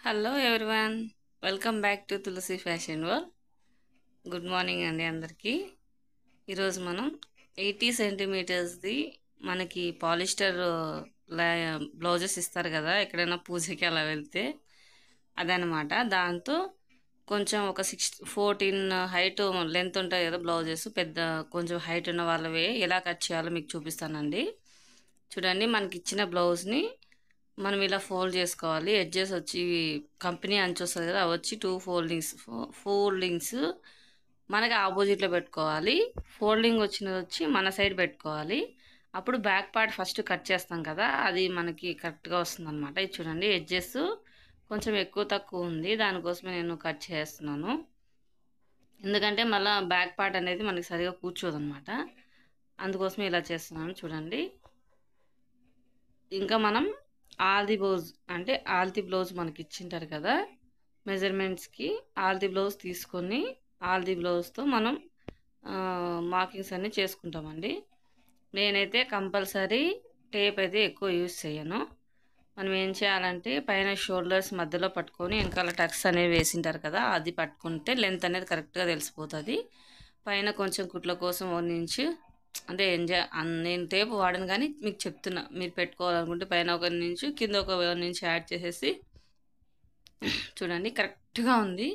Hello everyone, welcome back to Tulasi fashion world. Good morning అండి అందరికీ. ఈరోజు మనం 80 సెంటీమీటర్స్ది మనకి పాలిస్టర్ బ్లౌజెస్ ఇస్తారు కదా, ఎక్కడైనా పూజకి అలా వెళ్తే అదనమాట. దాంతో కొంచెం ఒక 14 హైట్ లెంత్ ఉంటుంది కదా బ్లౌజెస్, పెద్ద కొంచెం హైట్ ఉన్న వాళ్ళవి ఎలా కట్ చేయాలో మీకు చూపిస్తానండి. చూడండి, మనకి ఇచ్చిన బ్లౌజ్ని మనం ఇలా ఫోల్డ్ చేసుకోవాలి. ఎడ్జెస్ వచ్చి కంపెనీ అంచు వస్తుంది కదా, అవి వచ్చి 2 ఫోల్డింగ్స్ మనకి ఆపోజిట్లో పెట్టుకోవాలి. ఫోల్డింగ్ వచ్చినది వచ్చి మన సైడ్ పెట్టుకోవాలి. అప్పుడు బ్యాక్ పార్ట్ ఫస్ట్ కట్ చేస్తాం కదా, అది మనకి కరెక్ట్గా వస్తుంది అనమాట. ఇది చూడండి, ఎడ్జెస్ కొంచెం ఎక్కువ తక్కువ ఉంది, దానికోసమే నేను కట్ చేస్తున్నాను. ఎందుకంటే మళ్ళీ బ్యాక్ పార్ట్ అనేది మనకి సరిగా కూర్చోదు అనమాట, అందుకోసమే ఇలా చేస్తున్నాను. చూడండి, ఇంకా మనం ఆల్ది బ్లౌజ్ మనకి ఇచ్చింటారు కదా మెజర్మెంట్స్కి, ఆల్ది బ్లౌజ్ తీసుకొని ఆల్ది బ్లౌజ్తో మనం మార్కింగ్స్ అన్నీ చేసుకుంటామండి. నేనైతే కంపల్సరీ టేప్ అయితే ఎక్కువ యూజ్ చేయను. మనం ఏం చేయాలంటే పైన షోల్డర్స్ మధ్యలో పట్టుకొని వెనకాల టక్స్ అనేవి వేసింటారు కదా, అది పట్టుకుంటే లెంత్ అనేది కరెక్ట్గా తెలిసిపోతుంది. పైన కొంచెం కుట్ల కోసం 1 ఇంచ్ అంటే నేను టేప్ వాడను, కానీ మీకు చెప్తున్నా, మీరు పెట్టుకోవాలనుకుంటే పైన 1 ఇంచ్ కింద ఒక 1 ఇంచ్ యాడ్ చేసేసి చూడండి కరెక్ట్గా ఉంది.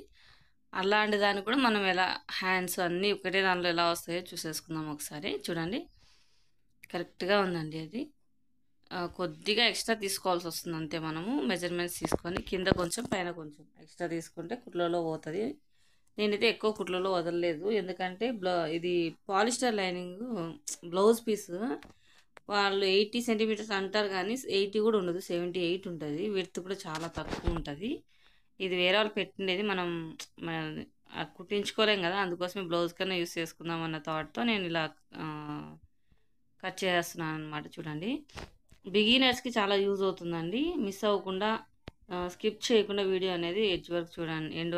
అలాంటి దాన్ని కూడా మనం ఎలా హ్యాండ్స్ అన్నీ ఒకటే దానిలో ఎలా వస్తాయో చూసేసుకుందాం ఒకసారి. చూడండి, కరెక్ట్గా ఉందండి. అది కొద్దిగా ఎక్స్ట్రా తీసుకోవాల్సి వస్తుంది అంతే. మనము మెజర్మెంట్స్ తీసుకొని కింద కొంచెం పైన కొంచెం ఎక్స్ట్రా తీసుకుంటే కుట్లలో పోతుంది. నేనైతే ఎక్కువ కుట్లలో వదలలేదు, ఎందుకంటే ఇది పాలిస్టర్ లైనింగ్ బ్లౌజ్ పీస్ వాళ్ళు 80 సెంటీమీటర్స్ అంటారు, కానీ 80 కూడా ఉండదు, 78 ఉంటుంది. విడ్త్ కూడా చాలా తక్కువ ఉంటుంది. ఇది వేరే వాళ్ళు పెట్టిండేది, మనం కుట్టించుకోలేం కదా, అందుకోసమే బ్లౌజ్ కన్నా యూస్ చేసుకుందాం అన్న థాట్తో నేను ఇలా కట్ చేస్తున్నాను అనమాట. చూడండి, బిగినర్స్కి చాలా యూజ్ అవుతుందండి. మిస్ అవ్వకుండా స్కిప్ చేయకుండా వీడియో అనేది ఎండ్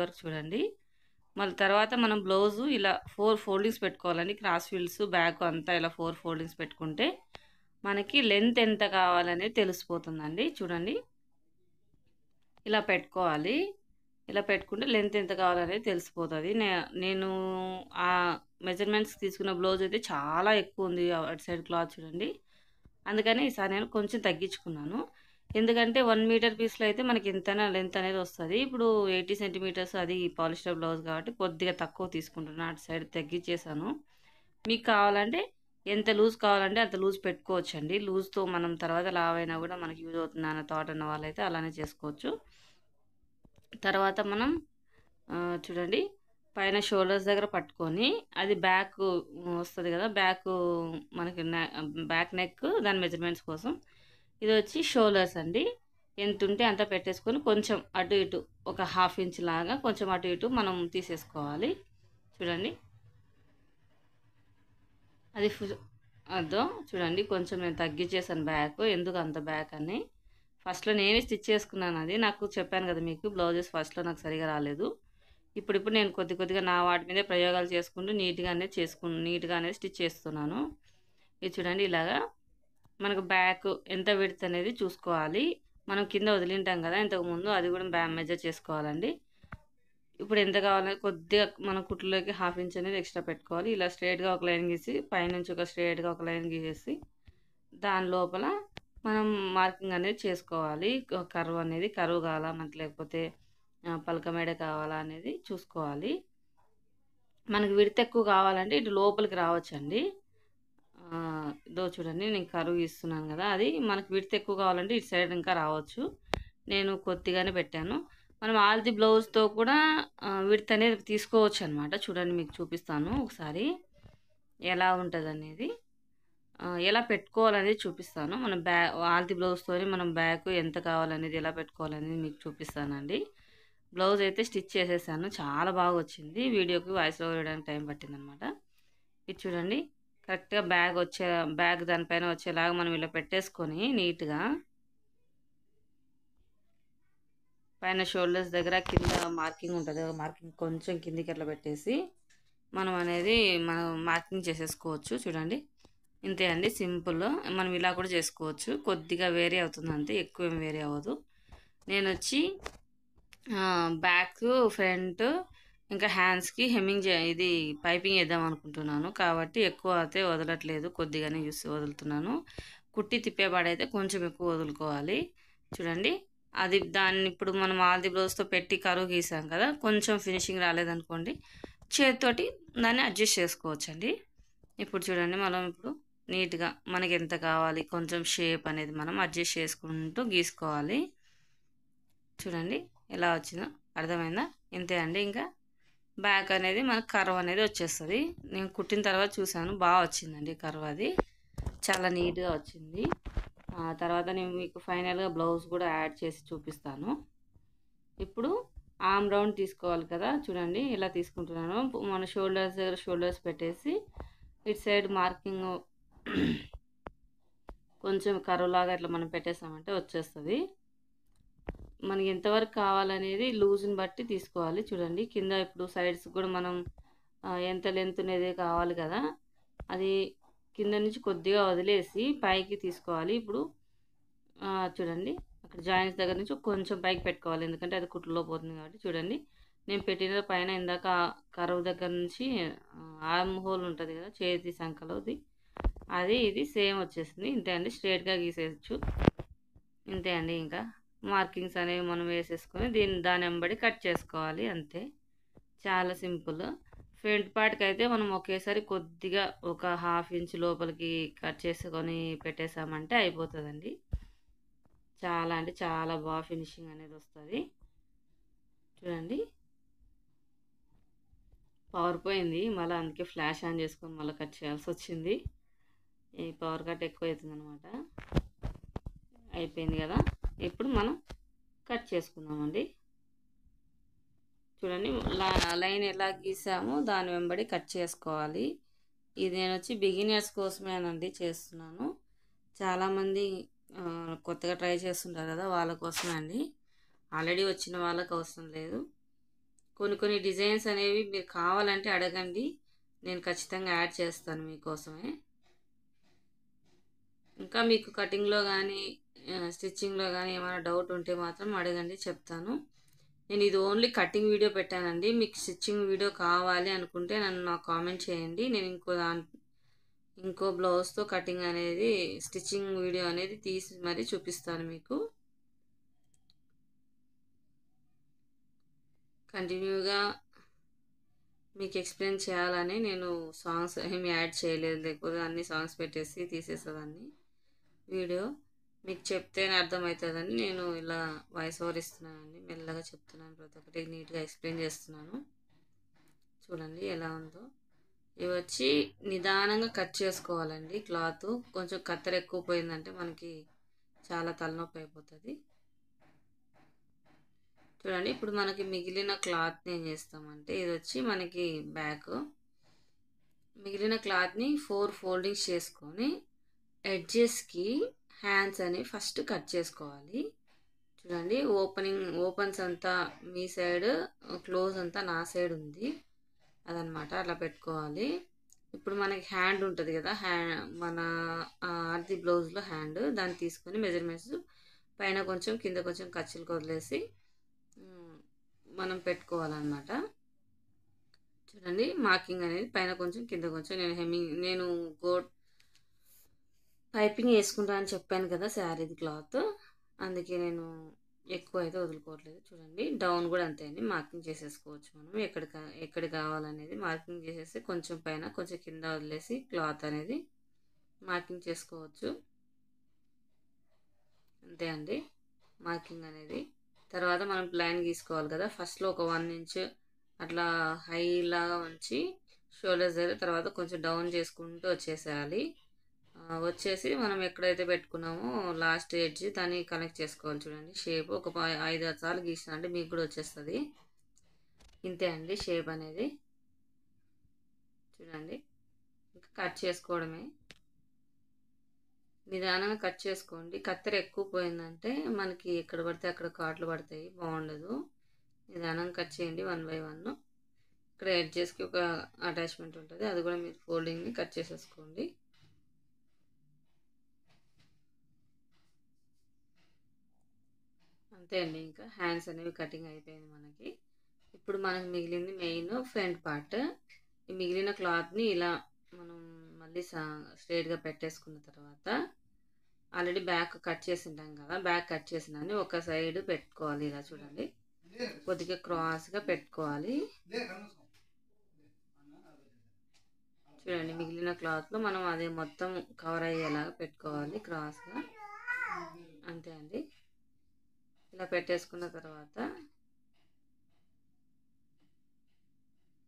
వరకు చూడండి. మళ్ళీ తర్వాత మనం బ్లౌజు ఇలా 4 ఫోల్డింగ్స్ పెట్టుకోవాలండి. క్రాస్ ఫీల్డ్స్ బ్యాక్ అంతా ఇలా 4 ఫోల్డింగ్స్ పెట్టుకుంటే మనకి లెంత్ ఎంత కావాలనేది తెలిసిపోతుందండి. చూడండి, ఇలా పెట్టుకోవాలి. ఇలా పెట్టుకుంటే లెంత్ ఎంత కావాలనేది తెలిసిపోతుంది. నేను ఆ మెజర్మెంట్స్ తీసుకున్న బ్లౌజ్ అయితే చాలా ఎక్కువ ఉంది అటు సైడ్ క్లాత్ చూడండి, అందుకని ఈసారి నేను కొంచెం తగ్గించుకున్నాను. ఎందుకంటే 1 మీటర్ పీస్లో అయితే మనకి ఎంతైనా లెంత్ అనేది వస్తుంది. ఇప్పుడు 80 సెంటీమీటర్స్ అది పాలిస్టర్ బ్లౌజ్ కాబట్టి కొద్దిగా తక్కువ తీసుకుంటున్నాను, అటు సైడ్ తగ్గించేసాను. మీకు కావాలంటే ఎంత లూజ్ కావాలంటే అంత లూజ్ పెట్టుకోవచ్చండి. లూజ్తో మనం తర్వాత లావ్ అయినా కూడా మనకి యూజ్ అవుతుంది అన్న థాట్ ఉన్న వాళ్ళైతే అలానే చేసుకోవచ్చు. తర్వాత మనం చూడండి, పైన షోల్డర్స్ దగ్గర పట్టుకొని అది బ్యాక్ వస్తుంది కదా, మనకి బ్యాక్ నెక్ దాని మెజర్మెంట్స్ కోసం. ఇది వచ్చి షోల్డర్స్ అండి, ఎంత ఉంటే అంత పెట్టేసుకొని కొంచెం అటు ఇటు ఒక 1/2 ఇంచ్ లాగా కొంచెం అటు ఇటు మనం తీసేసుకోవాలి. చూడండి, అది అదో చూడండి, కొంచెం నేను తగ్గించేసాను బ్యాక్. ఎందుకు అంత బ్యాక్ అని ఫస్ట్లో నేనే స్టిచ్ చేసుకున్నాను. అది నాకు చెప్పాను కదా మీకు, బ్లౌజెస్ ఫస్ట్లో నాకు సరిగా రాలేదు. ఇప్పుడు నేను కొద్దిగా నా వాటి మీదే ప్రయోగాలు చేసుకుంటూ నీట్గా అనేది స్టిచ్ చేస్తున్నాను. ఇది చూడండి, ఇలాగా మనకు బ్యాక్ ఎంత విడ్త్ అనేది చూసుకోవాలి. మనం కింద వదిలింటాం కదా ఇంతకుముందు, అది కూడా మెజర్ చేసుకోవాలండి. ఇప్పుడు ఎంత కావాలని కొద్దిగా మన కుట్లోకి 1/2 ఇంచ్ అనేది ఎక్స్ట్రా పెట్టుకోవాలి. ఇలా స్ట్రైట్గా ఒక లైన్ గీసి పైనుంచి స్ట్రైట్గా ఒక లైన్ గీసేసి దాని లోపల మనం మార్కింగ్ అనేది చేసుకోవాలి. కర్వ్ కావాలా మనకి, లేకపోతే పలక మేడ కావాలా అనేది చూసుకోవాలి. మనకి విడత ఎక్కువ కావాలంటే ఇటు లోపలికి రావచ్చండి. ఇదో చూడండి, నేను కరువు ఇస్తున్నాను కదా, అది మనకి విడత ఎక్కువ కావాలంటే ఇటు సైడ్ ఇంకా రావచ్చు. నేను కొద్దిగానే పెట్టాను. మనం ఆల్ది బ్లౌజ్తో కూడా విడత అనేది తీసుకోవచ్చు అనమాట. చూడండి, మీకు చూపిస్తాను ఒకసారి ఎలా ఉంటుంది అనేది, ఎలా పెట్టుకోవాలనేది చూపిస్తాను. మనం ఆల్ది బ్లౌజ్తో మనం బ్యాక్ ఎంత కావాలనేది ఎలా పెట్టుకోవాలనేది మీకు చూపిస్తానండి. బ్లౌజ్ అయితే స్టిచ్ చేసేసాను, చాలా బాగా వచ్చింది. వీడియోకి వాయిస్ ఓవర్ వేయడానికి టైం పట్టింది అనమాట. ఇది చూడండి, కరెక్ట్గా బ్యాగ్ దానిపైన వచ్చేలాగా మనం ఇలా పెట్టేసుకొని నీట్గా పైన షోల్డర్స్ దగ్గర కింద మార్కింగ్ ఉంటుంది, మార్కింగ్ కొంచెం కిందికి అట్లా పెట్టేసి మనం మార్కింగ్ చేసేసుకోవచ్చు. చూడండి, ఇంతే అండి, సింపుల్. మనం ఇలా కూడా చేసుకోవచ్చు, కొద్దిగా వేరే అవుతుంది అంతే, ఎక్కువ ఏం వేరే అవ్వదు. నేను వచ్చి బ్యాక్, ఫ్రంట్, ఇంకా హ్యాండ్స్కి హెమ్మింగ్ ఇది పైపింగ్ వేద్దాం అనుకుంటున్నాను కాబట్టి ఎక్కువ అయితే వదలట్లేదు, కొద్దిగానే చూసి వదులుతున్నాను. కుట్టి తిప్పేపాడైతే కొంచెం ఎక్కువ వదులుకోవాలి. చూడండి, అది దాన్ని ఇప్పుడు మనం ఆల్ది బ్లౌజ్తో పెట్టి కరువు గీసాం కదా, కొంచెం ఫినిషింగ్ రాలేదనుకోండి చేతితోటి దాన్ని అడ్జస్ట్ చేసుకోవచ్చండి. ఇప్పుడు చూడండి, మనం ఇప్పుడు నీట్గా మనకి ఎంత కావాలి కొంచెం షేప్ అనేది మనం అడ్జస్ట్ చేసుకుంటూ గీసుకోవాలి. చూడండి ఎలా వచ్చిందో, అర్థమైందా? ఇంతే అండి. ఇంకా బ్యాక్ అనేది మనకు కర్వ్ అనేది వచ్చేస్తుంది. నేను కుట్టిన తర్వాత చూసాను, బాగా వచ్చిందండి కర్వ్, అది చాలా నీట్గా వచ్చింది. తర్వాత నేను మీకు ఫైనల్గా బ్లౌజ్ కూడా యాడ్ చేసి చూపిస్తాను. ఇప్పుడు ఆర్మ్ రౌండ్ తీసుకోవాలి కదా, చూడండి ఇలా తీసుకుంటున్నాను. మన షోల్డర్స్ దగ్గర షోల్డర్స్ పెట్టేసి ఇటు సైడ్ మార్కింగ్ కొంచెం కర్వ్ లాగా ఇట్లా మనం పెట్టేసామంటే వచ్చేస్తుంది. మనకి ఎంతవరకు కావాలనేది లూజ్ని బట్టి తీసుకోవాలి. చూడండి కింద ఇప్పుడు సైడ్స్ కూడా మనం ఎంత లెంత్ అనేది కావాలి కదా, అది కింద నుంచి కొద్దిగా వదిలేసి పైకి తీసుకోవాలి. ఇప్పుడు చూడండి అక్కడ జాయింట్స్ దగ్గర నుంచి కొంచెం పైకి పెట్టుకోవాలి, ఎందుకంటే అది కుట్లలో పోతుంది కాబట్టి. చూడండి నేను పెట్టిన పైన ఇందాక కరువు దగ్గర నుంచి ఆర్మ్ హోల్ ఉంటుంది కదా చేతి సంకలోది, అది ఇది సేమ్ వచ్చేసింది. ఇంతే అండి, స్ట్రైట్గా గీసేయచ్చు. ఇంతే అండి. ఇంకా మార్కింగ్స్ అనేవి మనం వేసేసుకొని దాని వెంబడి కట్ చేసుకోవాలి, అంతే, చాలా సింపుల్. ఫ్రంట్ పార్ట్కి అయితే మనం ఒకేసారి కొద్దిగా ఒక 1/2 ఇంచ్ లోపలికి కట్ చేసుకొని పెట్టేసామంటే అయిపోతుందండి. చాలా అంటే చాలా బాగా ఫినిషింగ్ అనేది వస్తుంది. చూడండి పవర్ పోయింది, మళ్ళీ అందుకే ఫ్లాష్ ఆన్ చేసుకొని మళ్ళీ కట్ చేయాల్సి వచ్చింది. ఈ పవర్ కట్ ఎక్కువ అవుతుంది అనమాట. అయిపోయింది కదా, ఇప్పుడు మనం కట్ చేసుకుందామండి. చూడండి లైన్ ఎలా గీసామో దాని వెంబడి కట్ చేసుకోవాలి. ఇది నేను వచ్చి బిగినర్స్ కోసమేనండి చేస్తున్నాను. చాలామంది కొత్తగా ట్రై చేస్తుంటారు కదా, వాళ్ళ కోసమే అండి. ఆల్రెడీ వచ్చిన వాళ్ళకి అవసరం లేదు. కొన్ని డిజైన్స్ అనేవి మీరు కావాలంటే అడగండి, నేను ఖచ్చితంగా యాడ్ చేస్తాను మీకోసమే. ఇంకా మీకు కటింగ్లో కానీ స్టిచ్చింగ్లో కానీ ఏమైనా డౌట్ ఉంటే మాత్రం అడగండి, చెప్తాను. నేను ఇది ఓన్లీ కటింగ్ వీడియో పెట్టానండి. మీకు స్టిచ్చింగ్ వీడియో కావాలి అనుకుంటే నాకు కామెంట్ చేయండి. నేను ఇంకో బ్లౌజ్తో కటింగ్ అనేది స్టిచ్చింగ్ వీడియో అనేది తీసి మరీ చూపిస్తాను మీకు. కంటిన్యూగా మీకు ఎక్స్ప్లెయిన్ చేయాలని నేను సాంగ్స్ ఏమి యాడ్ చేయలేదు, లేకపోతే అన్ని సాంగ్స్ పెట్టేసి తీసేసేదాన్ని వీడియో. మీకు చెప్తేనే అర్థమవుతుందని నేను ఇలా వాయిస్ ఓవర్ ఇస్తున్నానండి, మెల్లగా చెప్తున్నాను, ప్రతి ఒక్కటి నీట్గా ఎక్స్ప్లెయిన్ చేస్తున్నాను. చూడండి ఎలా ఉందో. ఇవి వచ్చి నిదానంగా కట్ చేసుకోవాలండి. క్లాత్ కొంచెం కత్తెర ఎక్కువ పోయిందంటే మనకి చాలా తలనొప్పి అయిపోతుంది. చూడండి ఇప్పుడు మనకి మిగిలిన క్లాత్ని ఏం చేస్తామంటే, ఇది వచ్చి మనకి బ్యాక్, మిగిలిన క్లాత్ని 4 ఫోల్డింగ్స్ చేసుకొని ఎడ్జెస్కి హ్యాండ్స్ అని ఫస్ట్ కట్ చేసుకోవాలి. చూడండి ఓపెన్స్ అంతా మీ సైడ్, క్లోజ్ అంతా నా సైడ్ ఉంది, అదనమాట, అట్లా పెట్టుకోవాలి. ఇప్పుడు మనకి హ్యాండ్ ఉంటుంది కదా, మన ఆర్ది బ్లౌజ్లో హ్యాండ్, దాన్ని తీసుకొని మెజర్మెంట్స్ పైన కొంచెం కింద కొంచెం ఖర్చులకు వదిలేసి మనం పెట్టుకోవాలన్నమాట. చూడండి మార్కింగ్ అనేది పైన కొంచెం కింద కొంచెం, నేను పైపింగ్ వేసుకుంటా అని చెప్పాను కదా శారీది క్లాత్, అందుకే నేను ఎక్కువ అయితే వదులుకోవట్లేదు. చూడండి డౌన్ కూడా అంతే అండి, మార్కింగ్ చేసేసుకోవచ్చు మనం ఎక్కడ కావాలనేది మార్కింగ్ చేసేసి కొంచెం పైన కొంచెం కింద వదిలేసి క్లాత్ అనేది మార్కింగ్ చేసుకోవచ్చు, అంతే అండి మార్కింగ్ అనేది. తర్వాత మనం లైన్ గీసుకోవాలి కదా, ఫస్ట్లో ఒక 1 ఇంచ్ అట్లా హై లాగా ఉంచి షోల్డర్స్ దగ్గర, తర్వాత కొంచెం డౌన్ చేసుకుంటూ వచ్చేసేయాలి. వచ్చేసి మనం ఎక్కడైతే పెట్టుకున్నామో లాస్ట్ ఎడ్జ్ దాన్ని కనెక్ట్ చేసుకోవాలి. చూడండి షేప్ ఒక 5-6 సార్లు గీసిన అంటే మీకు కూడా వచ్చేస్తుంది. ఇంతే అండి షేప్ అనేది. చూడండి ఇంకా కట్ చేసుకోవడమే, నిదానంగా కట్ చేసుకోండి. కత్తెర ఎక్కువ పోయిందంటే మనకి ఎక్కడ పడితే అక్కడ కాట్లు పడతాయి, బాగుండదు. నిదానంగా కట్ చేయండి 1 by 1. ఇక్కడ ఎడ్జెస్కి ఒక అటాచ్మెంట్ ఉంటుంది, అది కూడా మీరు ఫోల్డింగ్ని కట్ చేసేసుకోండి. అంతే అండి. ఇంకా హ్యాండ్స్ అనేవి కటింగ్ అయిపోయింది మనకి. ఇప్పుడు మనకు మిగిలింది మెయిన్ ఫ్రంట్ పార్ట్. ఈ మిగిలిన క్లాత్ని ఇలా మనం మళ్ళీ స్ట్రైట్గా పెట్టేసుకున్న తర్వాత ఆల్రెడీ బ్యాక్ కట్ చేసి ఉంటాం కదా, బ్యాక్ కట్ చేసినని ఒక సైడ్ పెట్టుకోవాలి. ఇలా చూడండి, కొద్దిగా క్రాస్గా పెట్టుకోవాలి. చూడండి, మిగిలిన క్లాత్లో మనం అది మొత్తం కవర్ అయ్యేలాగా పెట్టుకోవాలి క్రాస్గా. అంతే అండి. ఇలా పెట్టేసుకున్న తర్వాత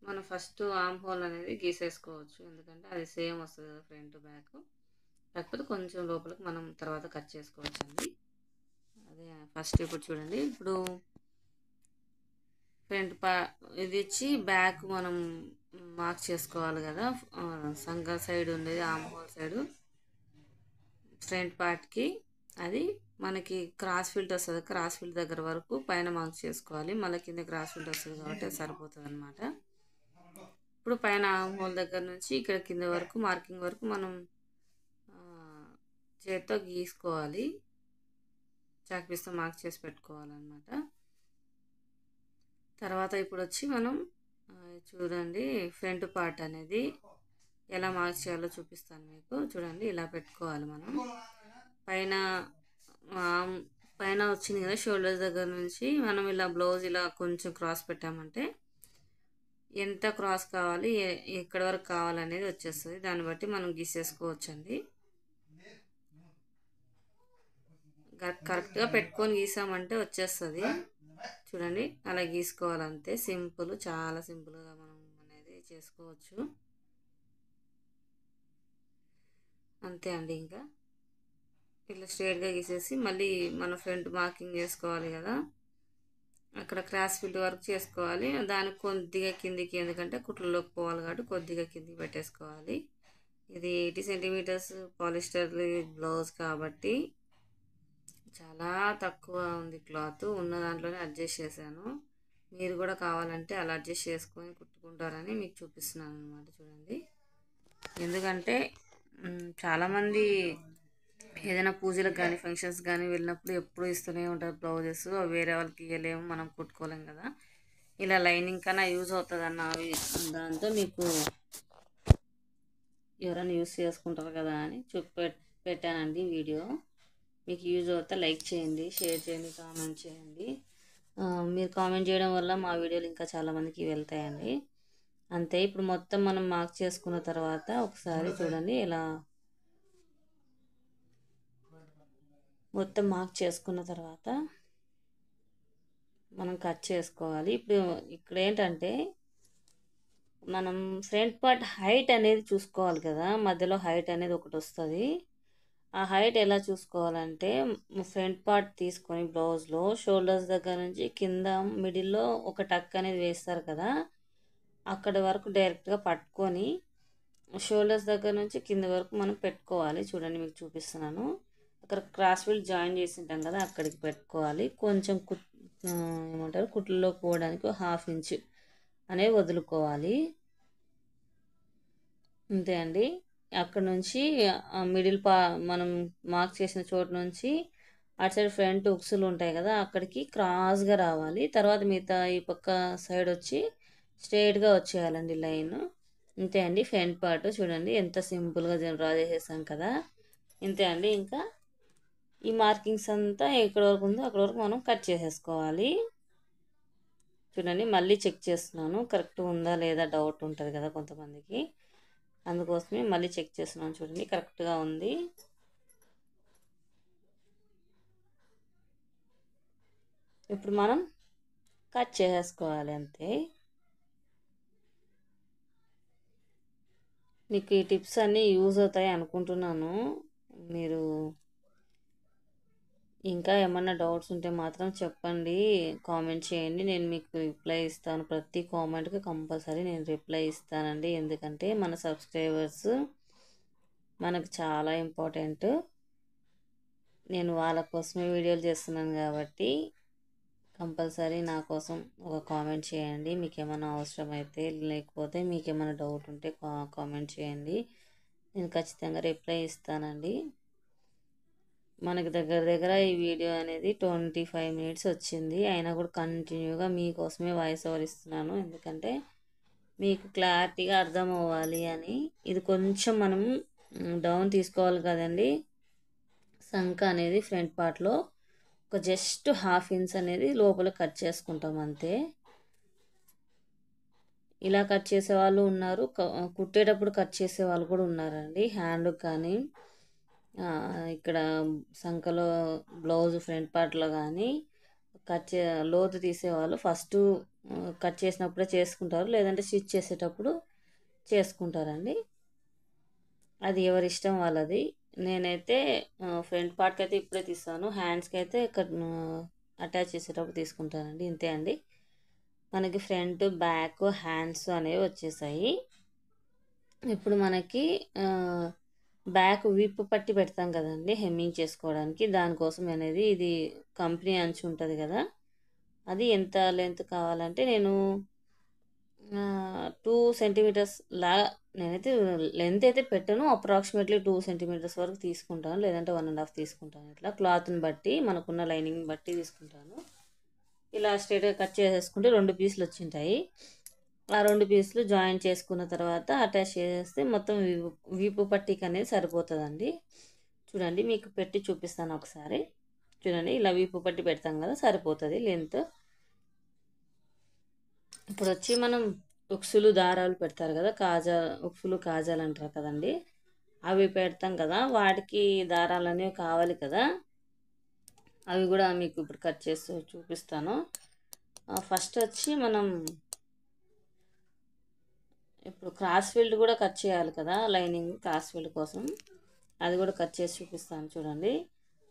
మనం ఫస్ట్ ఆర్మ్ హోల్ అనేది గీసేసుకోవచ్చు, ఎందుకంటే అది సేమ్ వస్తుంది కదా ఫ్రంట్ బ్యాక్. కాకపోతే కొంచెం లోపలికి మనం తర్వాత కట్ చేసుకోవచ్చు అండి. అదే ఫస్ట్ ఇప్పుడు చూడండి, ఇప్పుడు ఫ్రంట్ ఇది ఇచ్చి బ్యాక్ మనం మార్క్ చేసుకోవాలి కదా. సంఘ సైడ్ ఉండేది ఆర్మ్ హోల్ సైడు ఫ్రంట్ పార్ట్కి అది మనకి క్రాస్ ఫిల్ట్ వస్తుంది. క్రాస్ ఫిల్ట్ దగ్గర వరకు పైన మార్క్ చేసుకోవాలి. మళ్ళీ కింద క్రాస్ ఫిల్ట్ వస్తుంది కాబట్టి సరిపోతుంది అనమాట. ఇప్పుడు పైన ఆర్మ్ హోల్ దగ్గర నుంచి ఇక్కడ కింద వరకు మార్కింగ్ వరకు మనం చేత్తో గీసుకోవాలి. చాక్ పీస్తో మార్క్ చేసి పెట్టుకోవాలన్నమాట. తర్వాత ఇప్పుడు వచ్చి మనం చూడండి, ఫ్రంట్ పార్ట్ అనేది ఎలా మార్క్ చేయాలో చూపిస్తాను మీకు. చూడండి, ఇలా పెట్టుకోవాలి మనం. పైన వచ్చింది కదా షోల్డర్స్ దగ్గర నుంచి మనం ఇలా బ్లౌజ్ ఇలా కొంచెం క్రాస్ పెట్టామంటే ఎంత క్రాస్ కావాలి, ఎక్కడి వరకు కావాలనేది వచ్చేస్తుంది. దాన్ని బట్టి మనం గీసేసుకోవచ్చండి. కరెక్ట్గా పెట్టుకొని గీసామంటే వచ్చేస్తుంది. చూడండి, అలా గీసుకోవాలంతే. సింపుల్, చాలా సింపుల్గా మనం అనేది చేసుకోవచ్చు. అంతే అండి. ఇంకా ఇట్లా స్ట్రైట్గా గీసేసి మళ్ళీ మన ఫ్రంట్ మార్కింగ్ చేసుకోవాలి కదా, అక్కడ క్రాస్ ఫిట్ వరకు చేసుకోవాలి. దానికి కొద్దిగా కిందికి, ఎందుకంటే కుట్లలోకి పోవాలి కాబట్టి కొద్దిగా కిందికి పెట్టేసుకోవాలి. ఇది 80 సెంటీమీటర్స్ పాలిస్టర్ బ్లౌజ్ కాబట్టి చాలా తక్కువ ఉంది క్లాత్. ఉన్న దాంట్లోనే అడ్జస్ట్ చేశాను. మీరు కూడా కావాలంటే అలా అడ్జస్ట్ చేసుకొని కుట్టుకుంటారని మీకు చూపిస్తున్నాను అనమాట. చూడండి, ఎందుకంటే చాలామంది ఏదైనా పూజలకు కానీ ఫంక్షన్స్ కానీ వెళ్ళినప్పుడు ఎప్పుడు ఇస్తూనే ఉంటారు బ్లౌజెస్. వేరే వాళ్ళకి ఇవ్వలేము, మనం కుట్టుకోలేం కదా. ఇలా లైనింగ్ కన్నా యూజ్ అవుతుంది అన్న దాంతో మీకు ఎవరైనా యూజ్ చేసుకుంటారు కదా అని పెట్టానండి వీడియో. మీకు యూజ్ అవుతే లైక్ చేయండి, షేర్ చేయండి, కామెంట్ చేయండి. మీరు కామెంట్ చేయడం వల్ల మా వీడియోలు ఇంకా చాలామందికి వెళ్తాయండి. అంతే. ఇప్పుడు మొత్తం మనం మార్క్ చేసుకున్న తర్వాత ఒకసారి చూడండి, ఇలా మొత్తం మార్క్ చేసుకున్న తర్వాత మనం కట్ చేసుకోవాలి. ఇప్పుడు ఇక్కడ ఏంటంటే మనం ఫ్రంట్ పార్ట్ హైట్ అనేది చూసుకోవాలి కదా. మధ్యలో హైట్ అనేది ఒకటి వస్తుంది. ఆ హైట్ ఎలా చూసుకోవాలంటే ఫ్రంట్ పార్ట్ తీసుకొని బ్లౌజ్లో షోల్డర్స్ దగ్గర నుంచి కింద మిడిల్లో ఒక టక్ అనేది వేస్తారు కదా, అక్కడ వరకు డైరెక్ట్గా పట్టుకొని షోల్డర్స్ దగ్గర నుంచి కింద వరకు మనం పెట్టుకోవాలి. చూడండి, మీకు చూపిస్తున్నాను. అక్కడ క్రాస్ ఫిల్ట్ జాయిన్ చేసి ఉంటాం కదా, అక్కడికి పెట్టుకోవాలి. కొంచెం ఏమంటారు, కుట్లలో పోవడానికి 1/2 ఇంచ్ అనేవి వదులుకోవాలి. అంతే అండి. అక్కడ నుంచి మిడిల్ మనం మార్క్ చేసిన చోటు నుంచి అటు సైడ్ ఫ్రంట్ ఉక్సులు ఉంటాయి కదా, అక్కడికి క్రాస్గా రావాలి. తర్వాత మిగతా ఈ పక్క సైడ్ వచ్చి స్ట్రైట్గా వచ్చేయాలండి లైన్. ఇంతే అండి ఫ్రంట్ పార్ట్. చూడండి ఎంత సింపుల్గా డ్రా చేసేసాం కదా. ఇంతే అండి. ఇంకా ఈ మార్కింగ్స్ అంతా ఎక్కడ వరకు ఉందో అక్కడ వరకు మనం కట్ చేసేసుకోవాలి. చూడండి, మళ్ళీ చెక్ చేస్తున్నాను కరెక్ట్గా ఉందా లేదా డౌట్ ఉంటుంది కదా కొంతమందికి, అందుకోసమే మళ్ళీ చెక్ చేస్తున్నాను. చూడండి, కరెక్ట్గా ఉంది. ఇప్పుడు మనం కట్ చేసేసుకోవాలి. అంతే. మీకు ఈ టిప్స్ అన్నీ యూజ్ అవుతాయి అనుకుంటున్నాను. మీరు ఇంకా ఏమన్నా డౌట్స్ ఉంటే మాత్రం చెప్పండి, కామెంట్ చేయండి. నేను మీకు రిప్లై ఇస్తాను. ప్రతి కామెంట్కి కంపల్సరీ నేను రిప్లై ఇస్తానండి. ఎందుకంటే మన సబ్స్క్రైబర్స్ మనకు చాలా ఇంపార్టెంట్. నేను వాళ్ళ కోసమే వీడియోలు చేస్తున్నాను కాబట్టి కంపల్సరీ నా కోసం ఒక కామెంట్ చేయండి. మీకు ఏమైనా అవసరం అయితే, లేకపోతే మీకు ఏమైనా డౌట్ ఉంటే కామెంట్ చేయండి. నేను ఖచ్చితంగా రిప్లై ఇస్తానండి. మనకి దగ్గర దగ్గర ఈ వీడియో అనేది 25 మినిట్స్ వచ్చింది. అయినా కూడా కంటిన్యూగా మీకోసమే వాయిస్ ఓవర్ ఇస్తున్నాను. ఎందుకంటే మీకు క్లారిటీగా అర్థం అవ్వాలి అని. ఇది కొంచెం మనం డౌన్ తీసుకోవాలి కదండి. సంక అనేది ఫ్రంట్ పార్ట్లో ఒక జస్ట్ ½ ఇంచ్ అనేది లోపల కట్ చేసుకుంటాం అంతే. ఇలా కట్ చేసే వాళ్ళు ఉన్నారు, కుట్టేటప్పుడు కట్ చేసే వాళ్ళు కూడా ఉన్నారండి. హ్యాండ్ కానీ ఇక్కడ సంకలో బ్లౌజ్ ఫ్రంట్ పార్ట్లో కానీ లోతు తీసేవాళ్ళు ఫస్ట్ కట్ చేసినప్పుడే చేసుకుంటారు, లేదంటే స్టిచ్ చేసేటప్పుడు చేసుకుంటారండి. అది ఎవరి ఇష్టం వాళ్ళది. నేనైతే ఫ్రంట్ పార్ట్కి అయితే ఇప్పుడే తీస్తాను, హ్యాండ్స్కి అయితే అటాచ్ చేసేటప్పుడు తీసుకుంటానండి. ఇంతే అండి. మనకి ఫ్రంట్ బ్యాక్ హ్యాండ్స్ అనేవి వచ్చేసాయి. ఇప్పుడు మనకి బ్యాక్ విప్ పట్టి పెడతాం కదండి హెమ్మింగ్ చేసుకోవడానికి. దానికోసం అనేది ఇది కంపెనీ అంచు ఉంటుంది కదా, అది ఎంత లెంత్ కావాలంటే నేను 2 సెంటీమీటర్స్ నేనైతే లెంత్ అయితే పెట్టను, అప్రాక్సిమేట్లీ 2 సెంటీమీటర్స్ వరకు తీసుకుంటాను, లేదంటే 1.5 తీసుకుంటాను. ఇట్లా క్లాత్ని బట్టి మనకున్న లైనింగ్ బట్టి తీసుకుంటాను. ఇలా స్ట్రైట్గా కట్ చేసేసుకుంటే 2 పీసులు వచ్చింటాయి. ఆ 2 పీసులు జాయిన్ చేసుకున్న తర్వాత అటాచ్ చేసేస్తే మొత్తం వీపు పట్టీకి అనేది సరిపోతుందండి. చూడండి, మీకు పెట్టి చూపిస్తాను ఒకసారి. చూడండి, ఇలా వీపు పట్టి పెడతాం కదా, సరిపోతుంది లెంత్. ఇప్పుడు వచ్చి మనం ఉక్సులు దారాలు పెడతారు కదా, ఉక్సులు కాజాలు అంటారు కదండి, అవి పెడతాం కదా, వాటికి దారాలు అనేవి కావాలి కదా. అవి కూడా మీకు ఇప్పుడు కట్ చేసి చూపిస్తాను. ఫస్ట్ వచ్చి మనం ఇప్పుడు క్రాస్ ఫీల్డ్ కూడా కట్ చేయాలి కదా, లైనింగ్ క్రాస్ ఫీల్డ్ కోసం. అది కూడా కట్ చేసి చూపిస్తాను. చూడండి,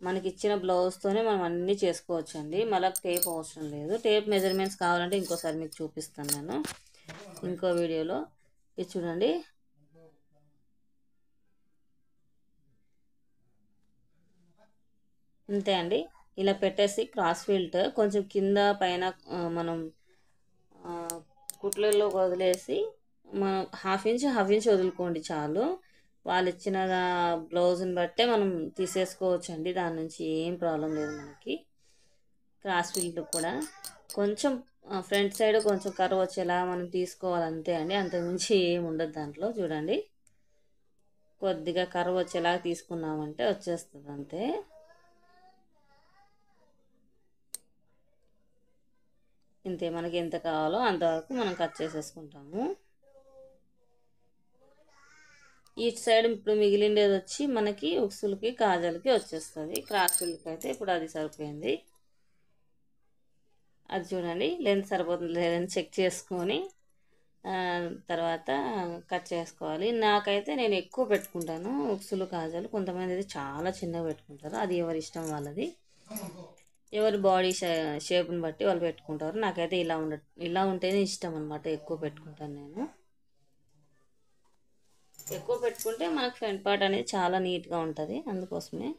మనకి ఇచ్చిన బ్లౌజ్తోనే మనం అన్నీ చేసుకోవచ్చు అండి. మళ్ళీ టేప్ అవసరం లేదు. టేప్ మెజర్మెంట్స్ కావాలంటే ఇంకోసారి మీకు చూపిస్తాను నేను ఇంకో వీడియోలో. ఇది చూడండి, అంతే అండి. ఇలా పెట్టేసి క్రాస్ ఫీల్డ్ కొంచెం కింద పైన మనం కుట్లలో వదిలేసి మనం ½ ఇంచ్ వదులుకోండి చాలు. వాళ్ళు ఇచ్చిన బ్లౌజ్ని బట్టే మనం తీసేసుకోవచ్చు అండి, దాని నుంచి ఏం ప్రాబ్లం లేదు మనకి. క్రాస్ ఫీల్డ్ కూడా కొంచెం ఫ్రంట్ సైడ్ కొంచెం కర్వ్ వచ్చేలా మనం తీసుకోవాలి, అంతే అండి. అంతకుమించి ఏం ఉండదు దాంట్లో. చూడండి, కొద్దిగా కర్వ్ వచ్చేలా తీసుకున్నామంటే వచ్చేస్తుంది అంతే. ఇంతే, మనకి ఎంత కావాలో అంతవరకు మనం కట్ చేసేసుకుంటాము. ఈ సైడ్ ఇప్పుడు మిగిలిండేది వచ్చి మనకి ఉక్సులకి కాజాలకి వచ్చేస్తుంది. క్రాస్ ఫీల్డ్కి అయితే ఇప్పుడు అది సరిపోయింది. అది చూడండి, లెంత్ సరిపోతుంది లేదని చెక్ చేసుకొని తర్వాత కట్ చేసుకోవాలి. నాకైతే నేను ఎక్కువ పెట్టుకుంటాను ఉక్సులు కాజాలు. కొంతమంది అయితే చాలా చిన్నగా పెట్టుకుంటారు, అది ఎవరి ఇష్టం వాళ్ళది. ఎవరి బాడీ షేప్ని బట్టి వాళ్ళు పెట్టుకుంటారు. నాకైతే ఇలా ఉంటేనే ఇష్టం అనమాట, ఎక్కువ పెట్టుకుంటాను నేను. ఎక్కువ పెట్టుకుంటే మనకు ఫ్రంట్ పార్ట్ అనేది చాలా నీట్గా ఉంటుంది, అందుకోసమే.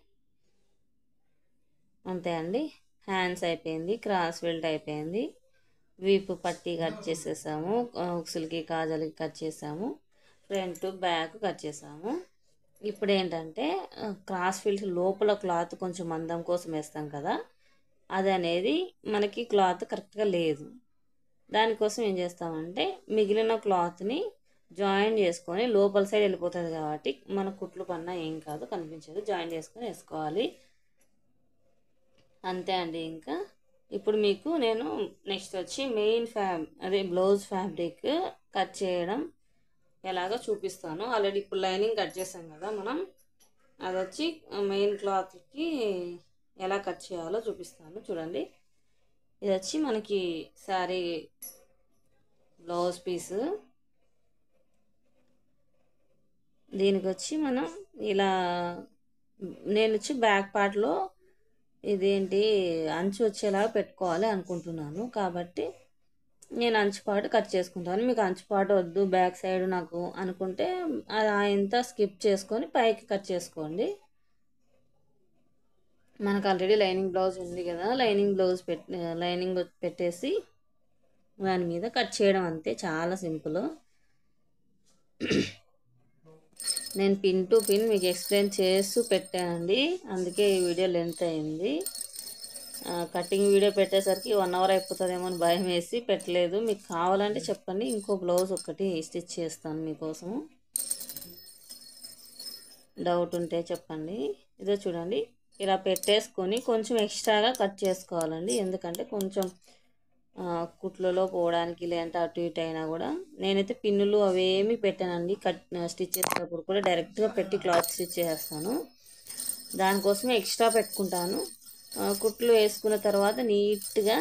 అంతే అండి, హ్యాండ్స్ అయిపోయింది, క్రాస్ ఫీల్డ్ అయిపోయింది, వీపు పట్టి కట్ చేసేసాము, ఉక్సులకి కాజాలకి కట్ చేసాము, ఫ్రంట్ బ్యాక్ కట్ చేసాము. ఇప్పుడు ఏంటంటే క్రాస్ ఫీల్డ్ లోపల క్లాత్ కొంచెం మందం కోసం వేస్తాం కదా, అది అనేది మనకి క్లాత్ కరెక్ట్గా లేదు. దానికోసం ఏం చేస్తామంటే మిగిలిన క్లాత్ని జాయిన్ చేసుకొని లోపల సైడ్ వెళ్ళిపోతుంది కాబట్టి మన కుట్లు పన్నా ఏం కాదు, కనిపించదు. జాయిన్ చేసుకొని వేసుకోవాలి, అంతే అండి. ఇంకా ఇప్పుడు మీకు నేను నెక్స్ట్ వచ్చి అదే బ్లౌజ్ ఫ్యాబ్రిక్ కట్ చేయడం ఎలాగో చూపిస్తాను. ఆల్రెడీ ఇప్పుడు లైనింగ్ కట్ చేసాం కదా మనం, అది వచ్చి మెయిన్ క్లాత్కి ఎలా కట్ చేయాలో చూపిస్తాను. చూడండి, ఇది వచ్చి మనకి శారీ బ్లౌజ్ పీసు. దీనికి వచ్చి మనం ఇలా నేను వచ్చి బ్యాక్ పార్ట్లో ఇదేంటి అంచు వచ్చేలాగా పెట్టుకోవాలి అనుకుంటున్నాను, కాబట్టి నేను అంచుపాటు కట్ చేసుకుంటాను. మీకు అంచుపాటు వద్దు బ్యాక్ సైడ్ నాకు అనుకుంటే ఇంత స్కిప్ చేసుకొని పైకి కట్ చేసుకోండి. మనకు ఆల్రెడీ లైనింగ్ బ్లౌజ్ ఉంది కదా, లైనింగ్ పెట్టేసి దాని మీద కట్ చేయడం అంతే, చాలా సింపుల్. నేను పిన్ టు పిన్ మీకు ఎక్స్ప్లెయిన్ చేస్తూ పెట్టానండి, అందుకే ఈ వీడియో లెంత్ అయింది. కటింగ్ వీడియో పెట్టేసరికి 1 అవర్ అయిపోతుందేమో అని భయం వేసి పెట్టలేదు. మీకు కావాలంటే చెప్పండి, ఇంకో బ్లౌజ్ ఒకటి స్టిచ్ చేస్తాను మీకోసం. డౌట్ ఉంటే చెప్పండి. ఇదో చూడండి, ఇలా పెట్టేసుకొని కొంచెం ఎక్స్ట్రాగా కట్ చేసుకోవాలండి. ఎందుకంటే కొంచెం కుట్లలో పోవడానికి లేదంటే అటు ఇటు అయినా కూడా. నేనైతే పిన్నులు అవేమి పెట్టానండి, స్టిచ్ చేసేటప్పుడు కూడా డైరెక్ట్గా పెట్టి క్లాత్ స్టిచ్ చేసేస్తాను. దానికోసమే ఎక్స్ట్రా పెట్టుకుంటాను. కుట్లు వేసుకున్న తర్వాత నీట్గా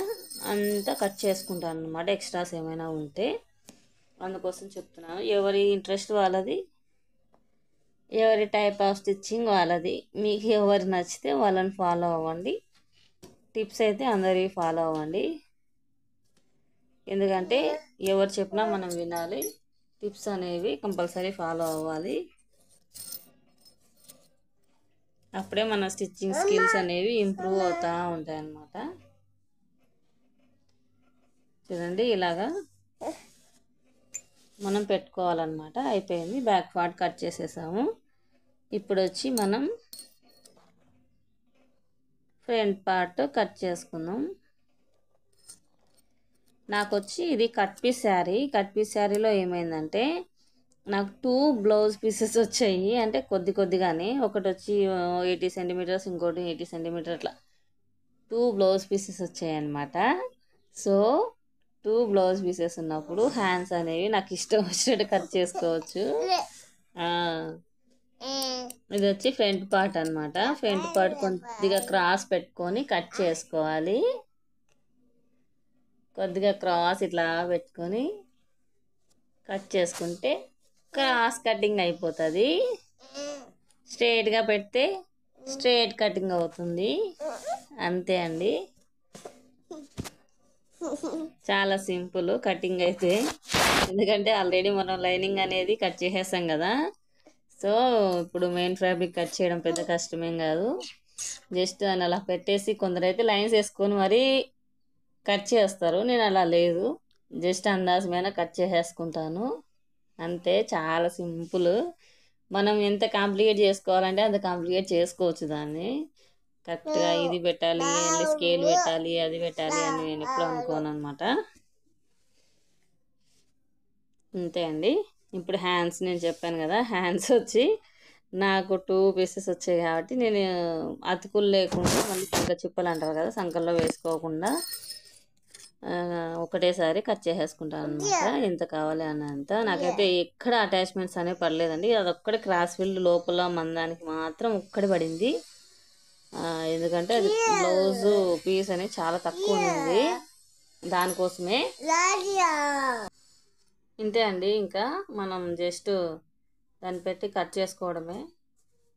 అంతా కట్ చేసుకుంటాను అన్నమాట, ఎక్స్ట్రాస్ ఏమైనా ఉంటే. అందుకోసం చెప్తున్నాను. ఎవరి ఇంట్రెస్ట్ వాళ్ళది, ఎవరి టైప్ ఆఫ్ స్టిచ్చింగ్ వాళ్ళది. మీకు ఎవరు నచ్చితే వాళ్ళని ఫాలో అవ్వండి. టిప్స్ అయితే అందరివి ఫాలో అవ్వండి. ఎందుకంటే ఎవరు చెప్పినా మనం వినాలి. టిప్స్ అనేవి కంపల్సరీ ఫాలో అవ్వాలి. అప్పుడే మన స్టిచ్చింగ్ స్కిల్స్ అనేవి ఇంప్రూవ్ అవుతూ ఉంటాయి అన్నమాట. చూడండి, ఇలాగా మనం పెట్టుకోవాలన్నమాట. అయిపోయింది, బ్యాక్ పార్ట్ కట్ చేసేసాము. ఇప్పుడు వచ్చి మనం ఫ్రంట్ పార్ట్ కట్ చేసుకుందాం. నాకు వచ్చి ఇది cut piece sari. Cut piece శారీలో ఏమైందంటే నాకు 2 బ్లౌజ్ పీసెస్ వచ్చాయి. అంటే కొద్దిగానే, ఒకటి వచ్చి 80 సెంటీమీటర్స్, ఇంకోటి 80 సెంటీమీటర్, అట్లా 2 బ్లౌజ్ పీసెస్ వచ్చాయి అన్నమాట. సో 2 బ్లౌజ్ పీసెస్ ఉన్నప్పుడు హ్యాండ్స్ అనేవి నాకు ఇష్టం వచ్చినట్టు కట్ చేసుకోవచ్చు. ఇది వచ్చి ఫ్రంట్ పార్ట్ అన్నమాట. ఫ్రంట్ పార్ట్ కొద్దిగా క్రాస్ పెట్టుకొని కట్ చేసుకోవాలి. కొద్దిగా క్రాస్ ఇట్లా పెట్టుకొని కట్ చేసుకుంటే క్రాస్ కటింగ్ అయిపోతుంది. స్ట్రైట్గా పెడితే స్ట్రైట్ కటింగ్ అవుతుంది. అంతే అండి, చాలా సింపుల్ కటింగ్ అయితే. ఎందుకంటే ఆల్రెడీ మనం లైనింగ్ అనేది కట్ చేసేసాం కదా. సో ఇప్పుడు మెయిన్ ఫ్యాబ్రిక్ కట్ చేయడం పెద్ద కష్టమేం కాదు. జస్ట్ అని అలా పెట్టేసి, కొందరైతే లైన్స్ వేసుకొని మరీ కట్ చేస్తారు. నేను అలా లేదు, జస్ట్ అందాజమైన కట్ చేసేసుకుంటాను అంతే. చాలా సింపుల్. మనం ఎంత కాంప్లికేట్ చేసుకోవాలంటే అంత కాంప్లికేట్ చేసుకోవచ్చు దాన్ని. కరెక్ట్గా ఇది పెట్టాలి, స్కేల్ పెట్టాలి, అది పెట్టాలి అని నేను ఎప్పుడు అనుకోను అనమాట. అంతే అండి. ఇప్పుడు హ్యాండ్స్ నేను చెప్పాను కదా, హ్యాండ్స్ వచ్చి నాకు 2 పీసెస్ వచ్చాయి కాబట్టి నేను అతుకులు లేకుండా, మళ్ళీ సంక చిప్పలు అంటారు కదా, సంకల్లో వేసుకోకుండా ఒకటేసారి కట్ చేసేసుకుంటాను అనమాట. ఎంత కావాలి అన్నంత. నాకైతే ఎక్కడ అటాచ్మెంట్స్ అనేవి పడలేదండి. అదొక్కడే క్రాస్ ఫిల్డ్ లోపల మందానికి మాత్రం ఒక్కడే పడింది. ఎందుకంటే అది బ్లౌజు పీస్ అనేది చాలా తక్కువ ఉంది, దానికోసమే. ఇంతే అండి, ఇంకా మనం జస్ట్ దాన్ని పెట్టి కట్ చేసుకోవడమే.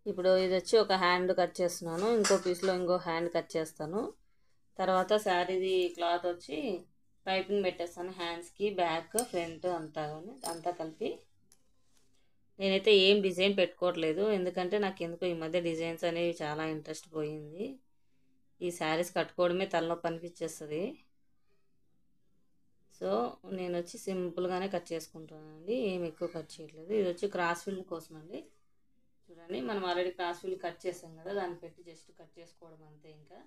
ఇప్పుడు ఇది వచ్చి ఒక హ్యాండ్ కట్ చేస్తున్నాను, ఇంకో పీస్లో ఇంకో హ్యాండ్ కట్ చేస్తాను. తర్వాత శారీది క్లాత్ వచ్చి పైపింగ్ పెట్టేస్తాను, హ్యాండ్స్కి, బ్యాక్, ఫ్రంట్ అంతా కలిపి. నేనైతే ఏం డిజైన్ పెట్టుకోవట్లేదు, ఎందుకంటే నాకు ఎందుకో ఈ మధ్య డిజైన్స్ అనేవి చాలా ఇంట్రెస్ట్ పోయింది. ఈ శారీస్ కట్టుకోవడమే తలనొప్పి అనిపించేస్తుంది. సో నేను వచ్చి సింపుల్గానే కట్ చేసుకుంటానండి, ఏం ఎక్కువ కట్ చేయట్లేదు. ఇది వచ్చి క్రాస్ ఫిల్డ్ కోసం అండి. చూడండి, మనం ఆల్రెడీ క్రాస్ ఫిల్డ్ కట్ చేసాం కదా, దాన్ని పెట్టి జస్ట్ కట్ చేసుకోవడం అంతే. ఇంకా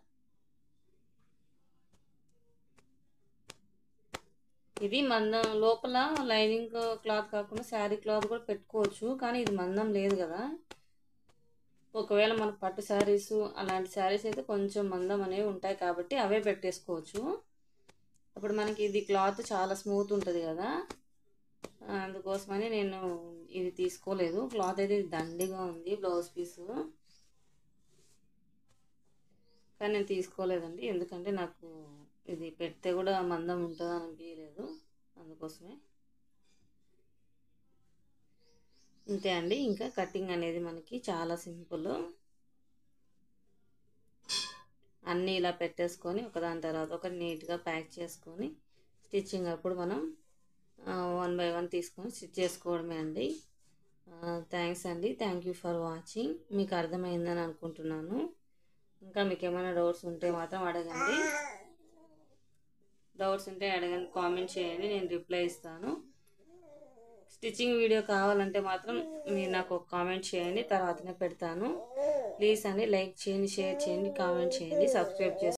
ఇది మందం, లోపల లైనింగ్ క్లాత్ కాకుండా శారీ క్లాత్ కూడా పెట్టుకోవచ్చు, కానీ ఇది మందం లేదు కదా. ఒకవేళ మన పట్టు శారీస్ అలాంటి శారీస్ అయితే కొంచెం మందం అనేవి ఉంటాయి కాబట్టి అవే పెట్టేసుకోవచ్చు. అప్పుడు మనకి ఇది క్లాత్ చాలా స్మూత్ ఉంటుంది కదా, అందుకోసమని నేను ఇది తీసుకోలేదు. క్లాత్ అయితే దండిగా ఉంది బ్లౌజ్ పీసు, కానీ నేను తీసుకోలేదండి. ఎందుకంటే నాకు ఇది పెడితే కూడా మందం ఉంటుందని అనిపించలేదు, అందుకోసమే. ఇంతే అండి, ఇంకా కటింగ్ అనేది మనకి చాలా సింపుల్. అన్నీ ఇలా పెట్టేసుకొని ఒకదాని తర్వాత ఒకటి నీట్గా ప్యాక్ చేసుకొని స్టిచ్చింగ్ అప్పుడు మనం 1 బై 1 తీసుకొని స్టిచ్ చేసుకోవడమే అండి. థ్యాంక్స్ అండి, థ్యాంక్ యూ ఫర్ వాచింగ్. మీకు అర్థమైందని అనుకుంటున్నాను. ఇంకా మీకు ఏమైనా డౌట్స్ ఉంటే మాత్రం అడగండి. కామెంట్ చేయండి, నేను రిప్లై ఇస్తాను. స్టిచ్చింగ్ వీడియో కావాలంటే మాత్రం మీరు నాకు ఒక కామెంట్ చేయండి, తర్వాతనే పెడతాను. ప్లీజ్ అండి లైక్ చేయండి, షేర్ చేయండి, కామెంట్ చేయండి, సబ్స్క్రైబ్ చేసుకోండి.